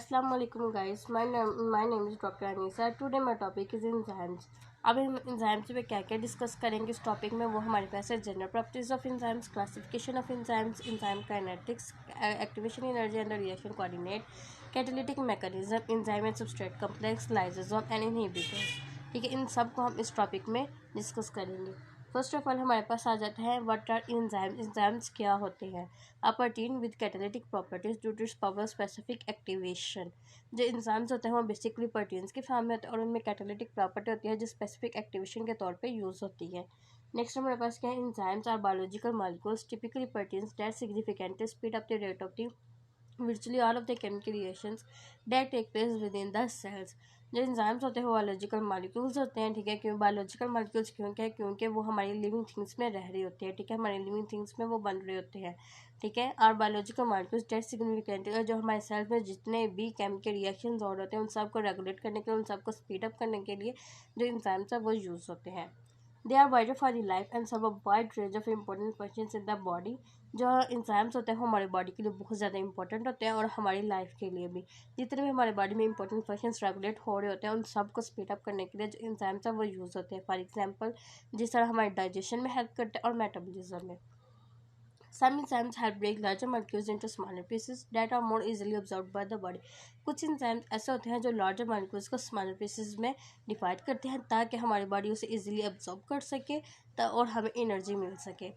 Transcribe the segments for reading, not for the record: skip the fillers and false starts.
Assalamu alaikum guys. My name is Dr. Anisa. Today my topic is enzymes. अब हम enzymes पे क्या क्या डिस्कस करेंगे इस टॉपिक में, वो हमारे पास है general properties of enzymes, classification of enzymes, enzyme kinetics, activation energy and reaction coordinate, catalytic mechanism, enzyme and substrate complex, lysosome and inhibitors. ठीक है, इन सब को हम इस टॉपिक में डिस्कस करेंगे। फर्स्ट ऑफ ऑल हमारे पास आ जाता है व्हाट आर एंजाइम्स। एंजाइम्स क्या होते हैं? A protein with catalytic properties due to its power specific activation. जो एंजाइम्स होते हैं वो बेसिकली प्रोटीन्स के फॉर्म में होते हैं और उनमें कैटालिटिक प्रॉपर्टी होती है जो स्पेसिफिक एक्टिवेशन के तौर पे यूज़ होती है। नेक्स्ट हमारे पास क्या है? Enzymes are biological molecules typically proteins that significantly speed up the rate of the virtually all of the chemical reactions that take place within the cells। जो एंजाइम्स होते हैं वो बायोलॉजिकल मॉलिक्यूल्स होते हैं। ठीक है, क्यों बायोलॉजिकल मॉलिक्यूल्स क्यों क्या? क्योंकि वो हमारी लिविंग थिंग्स में रह रही होती है। ठीक है, हमारी लिविंग थिंग्स में वो बन रहे होते हैं। ठीक है, और बायोलॉजिकल मॉलिक्यूल्स डेट सिग्निफिकेंट जो हमारे सेल्स में जितने भी केमिकल रिएक्शंस हो रहे होते हैं उन सबको रेगुलेट करने के लिए, उन सबको स्पीड अप करने के लिए जो एंजाइम्स है वो यूज़ होते हैं। They are vital for the life and serve a wide range of important functions in the body. जो एंजाइम्स होते हैं वो हमारी बॉडी के लिए बहुत ज़्यादा इंपॉर्टेंट होते हैं और हमारी लाइफ के लिए भी। जितने भी हमारे बॉडी में इंपॉर्टेंट फंक्शंस रेगुलेट हो रहे होते हैं उन सबको स्पीड अप करने के लिए जो एंजाइम्स है वो यूज़ होते हैं। फॉर एग्जांपल, जिस तरह हमारे डाइजेशन में हेल्प करते हैं और मेटाबॉलिज्म में। Some enzymes help break larger molecules into smaller pieces that are more easily absorbed by the body। कुछ enzymes ऐसे होते हैं जो larger molecules को smaller pieces में डिवाइड करते हैं ताकि हमारी बॉडी उसे easily absorb कर सके और हमें एनर्जी मिल सके।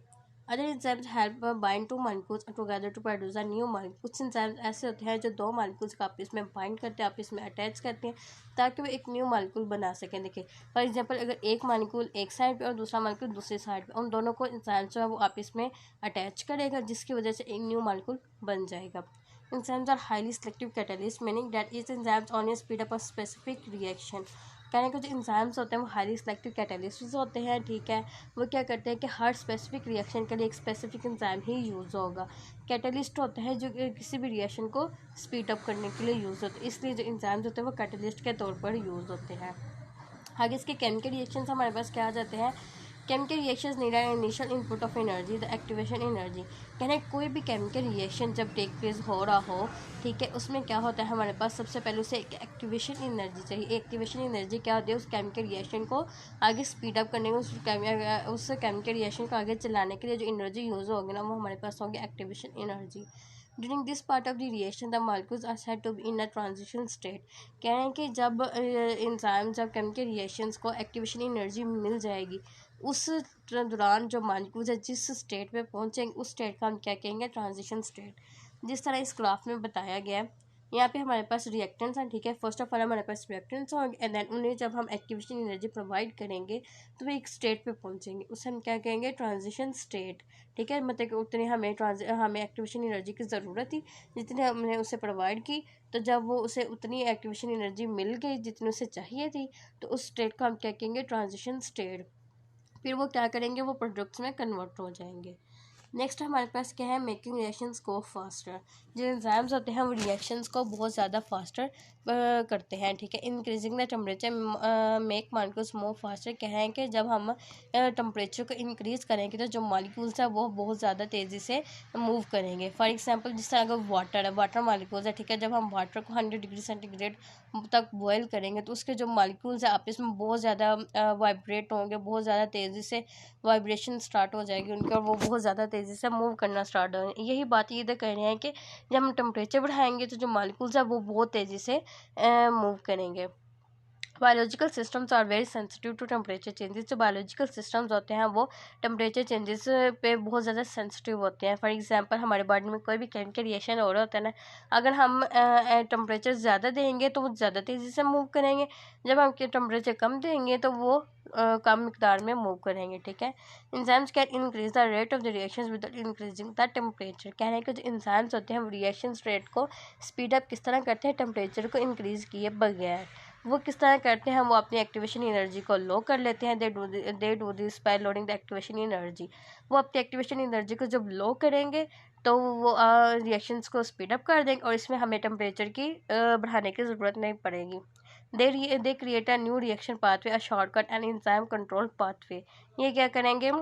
Other enzymes help bind two molecules together to produce a new molecule। कुछ enzymes ऐसे होते हैं जो दो molecules को आपस में बाइंड करते हैं, आपस में अटैच करते हैं ताकि वो एक न्यू मालिक्यूल बना सकें। देखिए फॉर एग्जांपल, अगर एक मालिक्यूल एक साइड पे और दूसरा मालिक्यूल दूसरी साइड पे, उन दोनों को इंसान जो है वो आपस में अटैच करेगा जिसकी वजह से एक न्यू मालिक्यूल बन जाएगा। Enzymes are highly selective catalysts, meaning that each enzymes only speed up a specific reaction। कहने के जो इंजाइम्स होते हैं वो हाईली सिलेक्टिव कैटालिस्ट होते हैं। ठीक है, वो क्या करते हैं कि हर स्पेसिफिक रिएक्शन के लिए एक स्पेसिफिक इंजाइम ही यूज़ होगा। कैटालिस्ट होते हैं जो किसी भी रिएक्शन को स्पीड अप करने के लिए यूज़ होते हैं, इसलिए जो इंजाइम्स होते हैं वो कैटालिस्ट के तौर पर यूज़ होते हैं। आगे इसके केमिकल रिएक्शंस हमारे पास क्या आ जाते हैं? Chemical reactions need an initial input of energy, the activation energy. कहने कोई भी केमिकल रिएक्शन जब टेक प्लेस हो रहा हो, ठीक है, उसमें क्या होता है हमारे पास सबसे पहले उसे एक एक्टिवेशन एनर्जी चाहिए। एक्टिवेशन एनर्जी क्या होती है? उस केमिकल रिएक्शन को आगे स्पीड अप करने में, उस केमिकल रिएक्शन को आगे चलाने के लिए जो एनर्जी यूज़ होगी ना वो हमारे पास होगी activation energy. During this part of the reaction the molecules are said to be in a transition state. कह रहे हैं कि जब इंसान जब केमिकल रिएक्शंस को एक्टिवेशन एनर्जी मिल जाएगी उस दौरान जो मॉलिक्यूल्स है जिस स्टेट पे पहुंचेंगे उस स्टेट का हम क्या कहेंगे? Transition state. जिस तरह इस ग्राफ में बताया गया है, यहाँ पे हमारे पास रिएक्टेंट्स हैं। ठीक है, फर्स्ट ऑफ ऑल हमारे पास रिएक्टेंट्स होंगे एंड देन उन्हें जब हम एक्टिवेशन एनर्जी प्रोवाइड करेंगे तो वो एक स्टेट पे पहुंचेंगे, उसे हम क्या कहेंगे? Transition state. ठीक है, मतलब कि उतनी हमें एक्टिवेशन एनर्जी की ज़रूरत थी जितनी हमने उसे प्रोवाइड की, तो जब वो उसे उतनी एक्टिवेशन एनर्जी मिल गई जितनी उसे चाहिए थी तो उस स्टेट को हम क्या कहेंगे? Transition state. फिर वो क्या करेंगे? वो प्रोडक्ट्स में कन्वर्ट हो जाएंगे। नेक्स्ट हमारे पास क्या है? मेकिंग रिएक्शंस को फास्टर। जो एंजाइम्स होते हैं वो रिएक्शंस को बहुत ज़्यादा फास्टर करते हैं। ठीक है, increasing the temperature make molecules move faster. कह रहे हैं कि जब हम टेम्परेचर को इंक्रीज़ करेंगे तो जो मॉलिक्यूल्स है वो बहुत ज़्यादा तेज़ी से मूव करेंगे। फॉर एग्जांपल, जिस तरह अगर वाटर है, वाटर मॉलिक्यूल्स है, ठीक है, जब हम वाटर को 100 डिग्री सेंटीग्रेड तक बॉयल करेंगे तो उसके जो मॉलिक्यूल्स है आपस में बहुत ज़्यादा वाइब्रेट होंगे, बहुत ज़्यादा तेज़ी से वाइब्रेशन स्टार्ट हो जाएगी उनकी और वो बहुत ज़्यादा तेज़ी से मूव करना स्टार्ट हो। यही बात ये इधर कह रहे हैं कि जब हम टेम्परेचर बढ़ाएंगे तो जो मॉलिक्यूल्स है वो बहुत तेज़ी से मूव करेंगे। Biological systems are very sensitive to temperature changes. जो बायोलॉजिकल सिस्टम्स होते हैं वो टेम्परेचर चेंजेस पे बहुत ज़्यादा सेंसिटिव होते हैं। फॉर एग्जांपल, हमारे बॉडी में कोई भी केमिकल रिएक्शन हो रहा होता है ना, अगर हम टेम्परेचर ज़्यादा देंगे तो वो ज़्यादा तेज़ी से मूव करेंगे, जब हम टेम्परेचर कम देंगे तो वो कम मिकदार में मूव करेंगे। ठीक है, enzymes can increase the rate of the reactions without increasing the temperature. कहने के जो इंजाइम्स होते हैं वो रिएक्शन रेट को स्पीड अप किस तरह करते हैं? टेम्परेचर को इंक्रीज़ किए बगैर। वो किस तरह करते हैं? वो अपनी एक्टिवेशन एनर्जी को लो कर लेते हैं। They do this by loading the activation energy. वो अपनी एक्टिवेशन एनर्जी को जब लो करेंगे तो वो रिएक्शंस को स्पीड अप कर देंगे और इसमें हमें टेम्परेचर की बढ़ाने की ज़रूरत नहीं पड़ेगी। They create a new reaction pathway, a shortcut and enzyme control pathway. ये क्या करेंगे?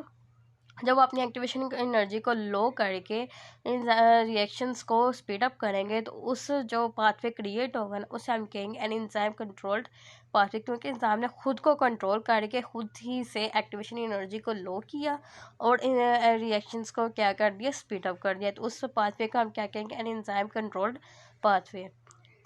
जब वो अपनी एक्टिवेशन एनर्जी को लो करके इन रिएक्शंस को स्पीड अप करेंगे तो उस जो पाथवे क्रिएट होगा ना उसे हम कहेंगे एन एंजाइम कंट्रोल्ड पाथवे, क्योंकि एंजाइम ने खुद को कंट्रोल करके खुद ही से एक्टिवेशन एनर्जी को लो किया और इन रिएक्शंस को क्या कर दिया, स्पीड अप कर दिया। तो उस पाथवे को हम क्या कहेंगे, एन एंजाइम कंट्रोल्ड पाथवे।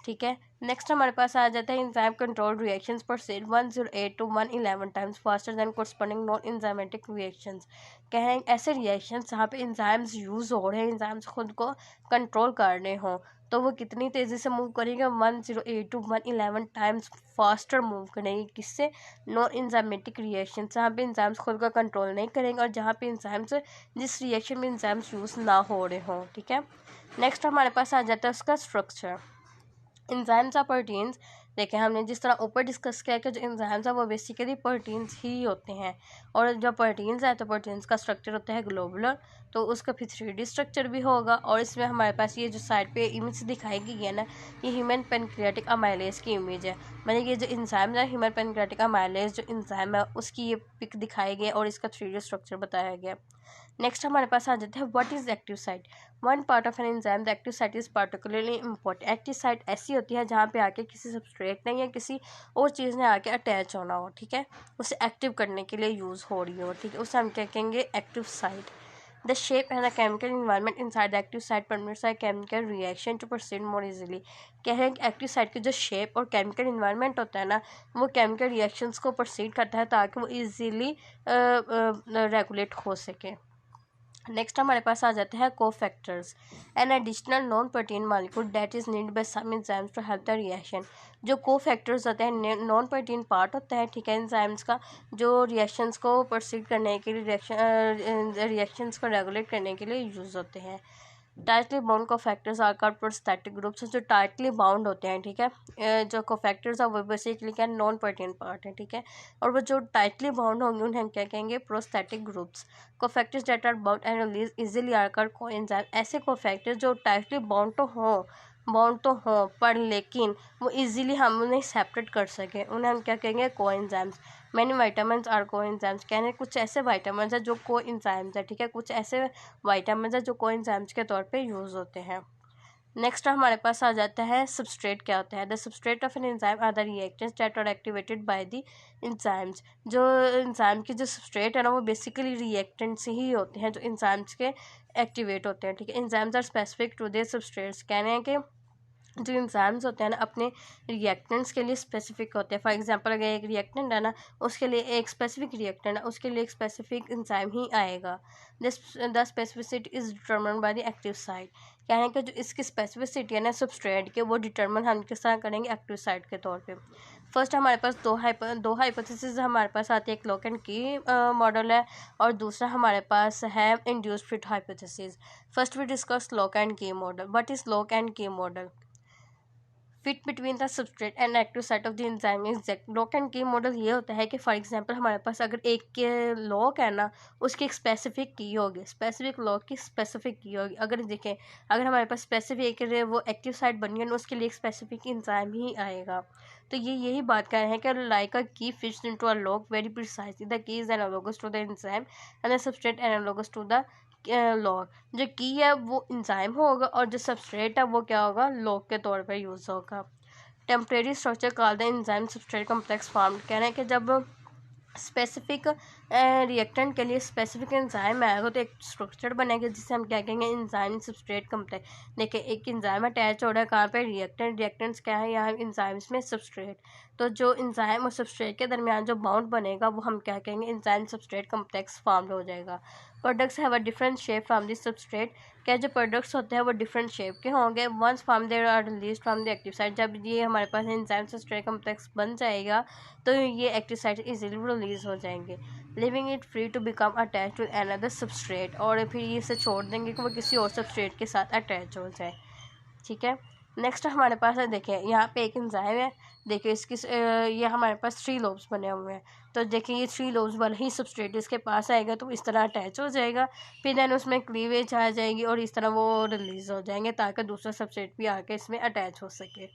ठीक है, नेक्स्ट हमारे पास आ जाता है enzyme control reactions proceed 108 to 111 times faster than corresponding non enzymatic reactions. कहें ऐसे रिएक्शंस जहाँ पे एंजाइम्स यूज़ हो रहे हैं, एंजाइम्स खुद को कंट्रोल कर रहे हों, तो वो कितनी तेज़ी से मूव करेंगे, 108 to 111 टाइम्स फास्टर मूव करेंगे। किससे, नॉन एंजाइमेटिक रिएक्शन, जहाँ पे एंजाइम्स खुद का कंट्रोल नहीं करेंगे और जहाँ पे एंजाइम्स, जिस रिएक्शन में एंजाइम्स यूज़ ना हो रहे हों। ठीक है, नेक्स्ट हमारे पास आ जाता है उसका स्ट्रक्चर। एंजाइम्स और प्रोटीन्स, देखें हमने जिस तरह ऊपर डिस्कस किया कि जो एंजाइम्स हैं वो बेसिकली प्रोटीन्स ही होते हैं, और जब प्रोटीन्स है तो प्रोटीन्स का स्ट्रक्चर होता है ग्लोबुलर, तो उसका फिर 3D स्ट्रक्चर भी होगा। और इसमें हमारे पास ये जो साइड पे इमेज दिखाई गई है ना, ये ह्यूमन पेनक्रियाटिक अमाइलेज की इमेज है। मैंने ये जो एंजाइम है ह्यूमन पेनक्रियाटिक अमाइलेज जो एंजाइम है उसकी ये पिक दिखाई गई है और इसका 3D स्ट्रक्चर बताया गया। नेक्स्ट हमारे पास आ जाता है what is active site. One part of an enzyme the active site is particularly important. Active site ऐसी होती है जहाँ पे आके किसी सबस्ट्रेट ने या किसी और चीज़ ने आके अटैच होना हो, ठीक है, उसे एक्टिव करने के लिए यूज़ हो रही हो, ठीक है, उसे हम क्या कहेंगे, active site. The shape and the chemical environment inside the active site permits a chemical reaction to proceed more easily। क्या है, एक्टिव साइट की जो शेप और केमिकल इन्वायरमेंट होता है ना, वो केमिकल रिएक्शंस को प्रोसीड करता है ताकि वो इजीली रेगुलेट हो सके। नेक्स्ट हमारे पास आ जाते हैं cofactors, an additional non protein molecule that is need by some enzymes to help the reaction. जो कोफैक्टर्स होते हैं नॉन प्रोटीन पार्ट होता है, ठीक है, एंजाइम्स का, जो रिएक्शंस को प्रोसीड करने के लिए रिएक्शंस को रेगुलेट करने के लिए यूज़ होते हैं। Tightly bound cofactors are called prosthetic groups, जो टाइटली बाउंड होते हैं, ठीक है, जो कोफैक्टर्स है वो बेसिकली क्या, नॉन प्रोटीन पार्ट है, ठीक है, और वो जो टाइटली बाउंड होंगे उन्हें हम क्या कहेंगे, prosthetic groups. Cofactors that are bound and release easily are called coenzyme. ऐसे कोफैक्टर्स जो टाइटली बाउंड तो हों पर लेकिन वो इजीली हम उन्हें सेपरेट कर सकें, उन्हें हम क्या कहेंगे, coenzymes. Many vitamins are coenzymes, कहने कुछ ऐसे वाइटामिन्स हैं जो कोएंजाइम्स है, ठीक है, कुछ ऐसे वाइटामिन्स हैं जो कोएंजाइम्स के तौर पे यूज़ होते हैं। नेक्स्ट हमारे पास आ जाता है सबस्ट्रेट क्या होता है। The substrate of an enzyme are the reactants that are activated by the enzymes. जो एंजाइम की जो सबस्ट्रेट है ना वो बेसिकली रिएक्टेंट्स ही होते हैं जो एंजाइम्स के एक्टिवेट होते हैं, ठीक है। Enzymes are specific to their substrates, कहने हैं कि जो एंजाइम्स होते हैं ना अपने रिएक्टेंट्स के लिए स्पेसिफिक होते हैं। फॉर एग्जांपल अगर एक रिएक्टेंट है ना, उसके लिए एक स्पेसिफिक रिएक्टेंट है, उसके लिए एक स्पेसिफिक एंजाइम ही आएगा। The specificity is determined by the active site, कहने कि जो इसकी स्पेसिफिसिटी है ना सबस्ट्रेट के, वो डिटरमिन हम किस तरह करेंगे, एक्टिव साइट के तौर पे। फर्स्ट हमारे पास दो हाइपोथेसिस हमारे पास आती है, एक लॉक एंड की मॉडल है और दूसरा हमारे पास है induced fit hypothesis. First we discuss lock and key model. What is lock and key model? Fit between the substrate and active site of the enzyme exact. Lock and key model ये होता है कि for example हमारे पास अगर एक के lock है ना, उसकी एक स्पेसिफिक की होगी, स्पेसिफिक लॉक की स्पेसिफिक की होगी। अगर देखें, अगर हमारे पास स्पेसिफिक वो एक्टिव साइट बनी है ना, उसके लिए एक स्पेसिफिक एंजाइम ही आएगा। तो ये यही बात कर रहे हैं कि like a key fits into a lock very precisely, the key is analogous to the enzyme and the substrate analogous to the lock. जो की है वो इंजाइम होगा और जो सबस्ट्रेट है वो क्या होगा, लॉक के तौर पर यूज़ होगा। Temporary structure called the enzyme substrate complex form, कह रहे हैं कि जब स्पेसिफिक रिएक्टेंट के लिए स्पेसिफिक एंजाइम आएगा तो एक स्ट्रक्चर बनेगा जिसे हम क्या कहेंगे, एंजाइम सबस्ट्रेट कॉम्प्लेक्स। देखिए एक एंजाइम अटैच हो रहा है कहाँ पे, रिएक्टेंट्स क्या है यहाँ एंजाइम्स में, सबस्ट्रेट। तो जो एंजाइम और सबस्ट्रेट के दरमियान जो बाउंड बनेगा वो हम क्या कहेंगे, एंजाइम सबस्ट्रेट कॉम्प्लेक्स फॉर्म्ड हो जाएगा। Products have a different shape from this substrate, क्या जो प्रोडक्ट्स होते हैं वो डिफरेंट शेप के होंगे। Once from there are release from the active site, जब ये हमारे पास एंजाइम सबस्ट्रेट कॉम्प्लेक्स बन जाएगा तो ये एक्टिव साइट इजीली रिलीज हो जाएंगे, leaving it free to become attach to another substrate, और फिर ये इसे छोड़ देंगे कि वो किसी और सबस्ट्रेट के साथ अटैच हो जाए, ठीक है। नेक्स्ट हमारे पास है, देखिए यहाँ पे एक एंजाइम है, देखिए इसकी ये हमारे पास 3 लोब्स बने हुए हैं। तो देखिए ये 3 लोब्स वाला ही सबस्ट्रेट इसके पास आएगा तो इस तरह अटैच हो जाएगा, फिर देन उसमें क्लीवेज आ जाएगी और इस तरह वो रिलीज हो जाएंगे ताकि दूसरा सबस्ट्रेट भी आके इसमें अटैच हो सके।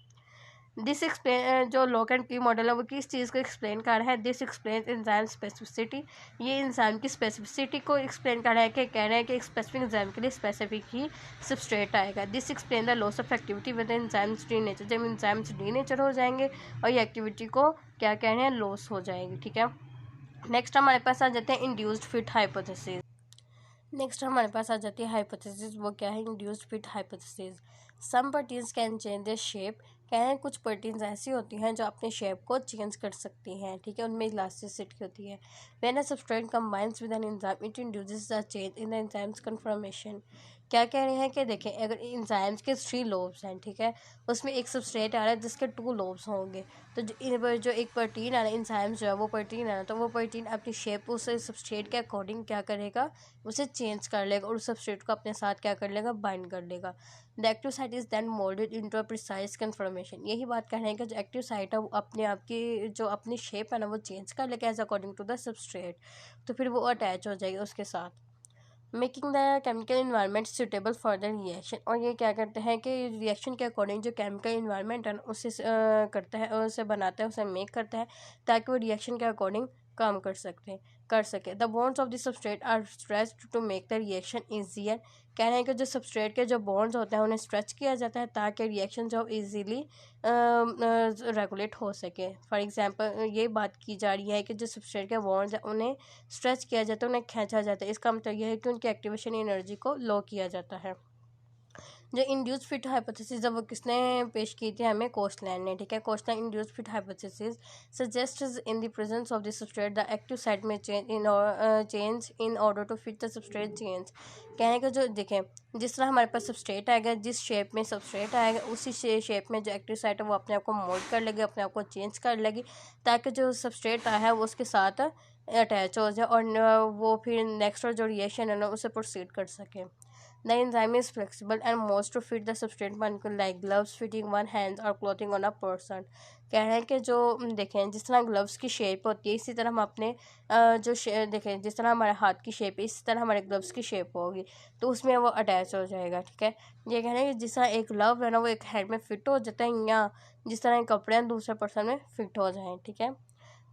दिस एक्सप्लेन जो लॉक एंड की मॉडल है वो किस चीज़ को एक्सप्लेन कर रहा है, दिस एक्सप्लेन एंजाइम स्पेसिफिसिटी, ये एंजाइम की स्पेसिफिसिटी को एक्सप्लेन कर रहा है कि कह रहे हैं कि एक स्पेसिफिक एंजाइम के लिए स्पेसिफिक ही सबस्ट्रेट आएगा। This explain the loss of activity with enzymes D nature, जब एंजाइम्स डी नेचर हो जाएंगे और ये एक्टिविटी को क्या कह रहे हैं, लॉस हो जाएगी। ठीक है, नेक्स्ट हमारे पास आ जाते हैं इंड्यूस्ड फिट हाइपोथेसिस। नेक्स्ट हमारे पास आ जाती है हाइपोथेसिस, वो क्या है, induced fit hypothesis. Some proteins can change the shape, कह रहे हैं कुछ प्रोटीन्स ऐसी होती हैं जो अपने शेप को चेंज कर सकती हैं। ठीक है, उनमें इलास्टिसिटी होती है। When a substrate combines with an enzyme it induces a change in the enzyme's conformation. क्या कह रहे हैं कि देखें, अगर एंजाइम्स के 3 लोब्स हैं, ठीक है, उसमें एक सबस्ट्रेट आ रहा है जिसके 2 लोब्स होंगे, तो जो एक प्रोटीन आ रहा है, एंजाइम्स जो है वो प्रोटीन आ रहा है, तो वो प्रोटीन अपनी शेप उस सबस्ट्रेट के अकॉर्डिंग क्या करेगा, उसे चेंज कर लेगा और उस सबस्ट्रेट को अपने साथ क्या कर लेगा, बाइंड कर लेगा। The active site is then moulded into a precise conformation. यही बात कह रहे हैं कि जो एक्टिव साइट है वो अपने आप की जो अपनी शेप है ना वो चेंज कर लेगा as according to the substrate, तो फिर वो अटैच हो जाएगी उसके साथ, making the chemical environment suitable for the reaction. और ये क्या करते हैं कि रिएक्शन के अकॉर्डिंग जो केमिकल इन्वायरमेंट है उसे करता है, उसे बनाता है, उसे मेक करता है ताकि वो रिएक्शन के अकॉर्डिंग काम कर सके। The bonds of the substrate are stretched to make the reaction easier. कह रहे हैं कि जो सबस्ट्रेट के जो बॉन्ड्स होते हैं उन्हें स्ट्रेच किया जाता है ताकि रिएक्शन जो ईजीली रेगुलेट हो सके। फॉर एग्जांपल ये बात की जा रही है कि जो सबस्ट्रेट के बॉन्ड्स हैं उन्हें स्ट्रेच किया जाता है, उन्हें खींचा जाता है, इसका मतलब यह है कि उनकी एक्टिवेशन एनर्जी को लो किया जाता है। जो इंड्यूस्ड फिट हाइपोथेसिस है वो किसने पेश की थी, हमें कोस्टलैंड ने। ठीक है, Koshland induced fit hypothesis suggests in the presence of the substrate the active site में change in order to fit the substrate change. कहने का जो देखें, जिस तरह हमारे पास सबस्ट्रेट आएगा, जिस शेप में सबस्ट्रेट आएगा उसी शेप में जो एक्टिव साइट है वो अपने आप को मोल्ड कर लेगी, अपने आप को चेंज कर लेगी ताकि जो सबस्ट्रेट आया है वो उसके साथ अटैच हो जाए और वो फिर नेक्स्ट जो रिएक्शन है ना उसे प्रोसीड कर सके। The enzyme is flexible and most to fit the substrate molecule like gloves fitting one hand or clothing on a person। कह रहे हैं कि जो देखें जिस तरह ग्लव्स की शेप होती है इसी तरह हम अपने देखें जिस तरह हमारे हाथ की शेप है इसी तरह हमारे ग्लव्स की शेप होगी तो उसमें वो अटैच हो जाएगा। ठीक है, ये कह रहे हैं कि जिस तरह एक ग्लव है ना वो एक हैंड में फिट हो जाता है या जिस तरह कपड़े हैं दूसरे पर्सन में फिट हो जाएँ। ठीक है,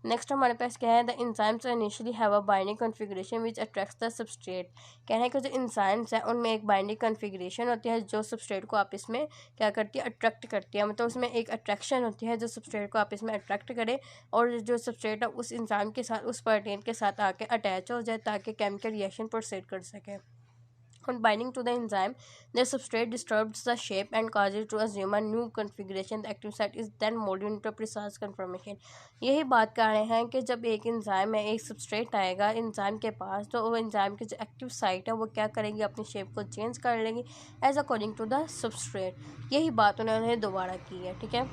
नेक्स्ट हमारे पास क्या है, the enzymes initially have a binding configuration which attracts the substrate. कह रहे हैं कि जो इंजाइम्स हैं उनमें एक बाइंडिंग कॉन्फ़िगरेशन होती है जो सबस्ट्रेट को आपस में क्या करती है, अट्रैक्ट करती है, मतलब उसमें एक अट्रैक्शन होती है जो सबस्ट्रेट को आपस में अट्रैक्ट करे और जो सबस्ट्रेट है उस इंजाइम के साथ उस प्रोटीन के साथ आके अटैच हो जाए ताकि केमिकल रिएक्शन प्रोसीड कर सके। On binding to the enzyme, the substrate disturbs the shape and causes to assume a new configuration. The active site is then molded into a precise conformation। यही बात कर रहे हैं कि जब एक एंजाइम है, एक सबस्ट्रेट आएगा एंजाइम के पास, तो वो एंजाइम की जो एक्टिव साइट है वो क्या करेंगी, अपनी शेप को चेंज कर लेंगी as according to the substrate. यही बात उन्होंने दोबारा की है। ठीक है,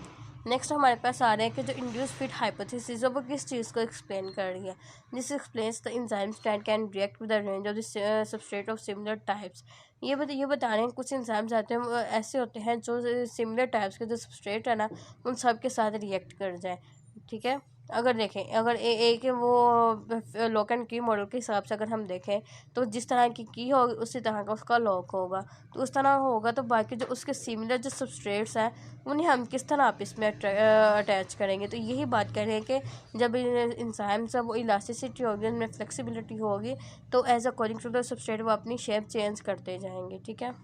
नेक्स्ट हमारे पास आ रहे हैं कि जो इंड्यूस फिट हाइपोथेसिस है वो किस चीज़ को एक्सप्लेन कर रही है। This explains the enzymes that can react with the range of the substrate of similar types. ये बता रहे हैं कुछ एंजाइम्स आते हैं वो ऐसे होते हैं जो सिमिलर टाइप्स के जो सबस्ट्रेट है ना उन सब के साथ रिएक्ट कर जाए। ठीक है, अगर देखें अगर एक वो लॉक एंड की मॉडल के हिसाब से अगर हम देखें तो जिस तरह की होगी उसी तरह का उसका लॉक होगा, तो उस तरह होगा तो बाकी जो उसके सिमिलर जो सबस्ट्रेट्स हैं उन्हें हम किस तरह आपस में अटैच करेंगे। तो यही बात कर रहे हैं कि जब इंजाइम्स वो इलास्टिसिटी होगी उनमें फ्लेक्सिबिलिटी होगी तो as according to the substrate वो अपनी शेप चेंज करते जाएंगे। ठीक है।